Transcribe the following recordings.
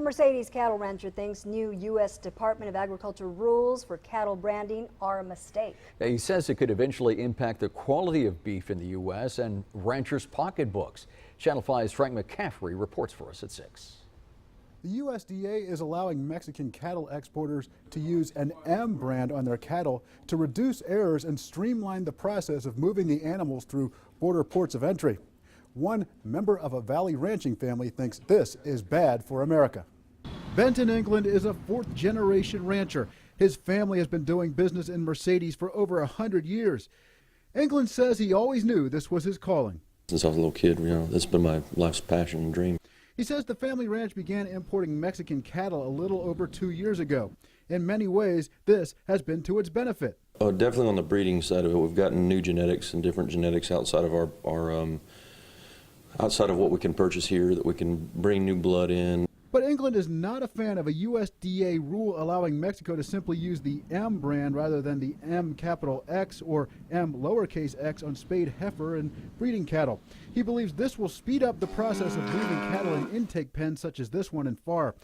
A Mercedes cattle rancher thinks new U.S. Department of Agriculture rules for cattle branding are a mistake. Yeah, he says it could eventually impact the quality of beef in the U.S. and ranchers' pocketbooks. Channel 5's Frank McCaffrey reports for us at 6. The USDA is allowing Mexican cattle exporters to use an M brand on their cattle to reduce errors and streamline the process of moving the animals through border ports of entry. One member of a Valley ranching family thinks this is bad for America. Benton England is a fourth-generation rancher. His family has been doing business in Mercedes for over 100 years. England says he always knew this was his calling. Since I was a little kid, that's been my life's passion and dream. He says the family ranch began importing Mexican cattle a little over 2 years ago. In many ways, this has been to its benefit. Oh, definitely on the breeding side of it, we've gotten new genetics and different genetics outside of outside of what we can purchase here, that we can bring new blood in. But England is not a fan of a USDA rule allowing Mexico to simply use the M brand rather than the M capital X or M lowercase x on spayed heifer and breeding cattle. He believes this will speed up the process of leaving cattle in intake pens such as this one in Farr.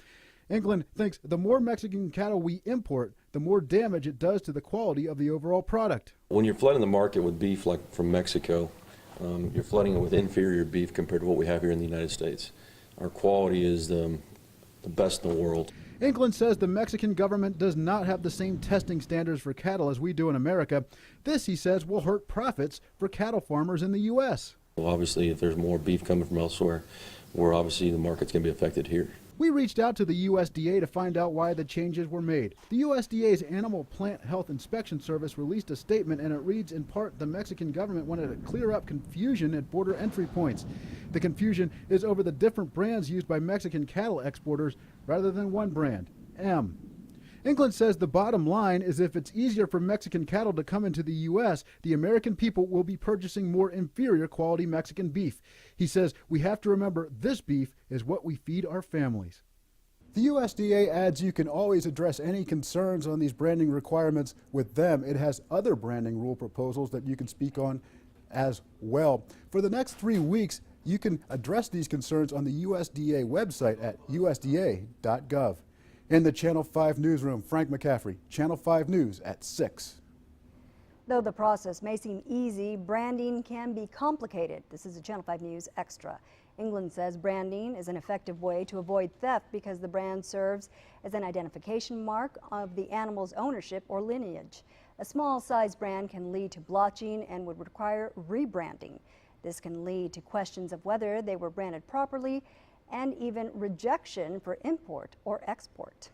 England thinks the more Mexican cattle we import, the more damage it does to the quality of the overall product. When you're flooding the market with beef like from Mexico, you're flooding it with inferior beef compared to what we have here in the United States. Our quality is the best in the world. England says the Mexican government does not have the same testing standards for cattle as we do in America. This, he says, will hurt profits for cattle farmers in the U.S. Well, obviously, if there's more beef coming from elsewhere, obviously the market's going to be affected here. We reached out to the USDA to find out why the changes were made. The USDA's Animal Plant Health Inspection Service released a statement, and it reads in part the Mexican government wanted to clear up confusion at border entry points. The confusion is over the different brands used by Mexican cattle exporters rather than one brand, M. England says the bottom line is if it's easier for Mexican cattle to come into the U.S., the American people will be purchasing more inferior quality Mexican beef. He says we have to remember this beef is what we feed our families. The USDA adds you can always address any concerns on these branding requirements with them. It has other branding rule proposals that you can speak on as well. For the next 3 weeks, you can address these concerns on the USDA website at usda.gov. In the Channel 5 newsroom, Frank McCaffrey, Channel 5 News at 6. Though the process may seem easy, branding can be complicated. This is a Channel 5 News Extra. England says branding is an effective way to avoid theft because the brand serves as an identification mark of the animal's ownership or lineage. A small size brand can lead to blotching and would require rebranding. This can lead to questions of whether they were branded properly and even rejection for import or export.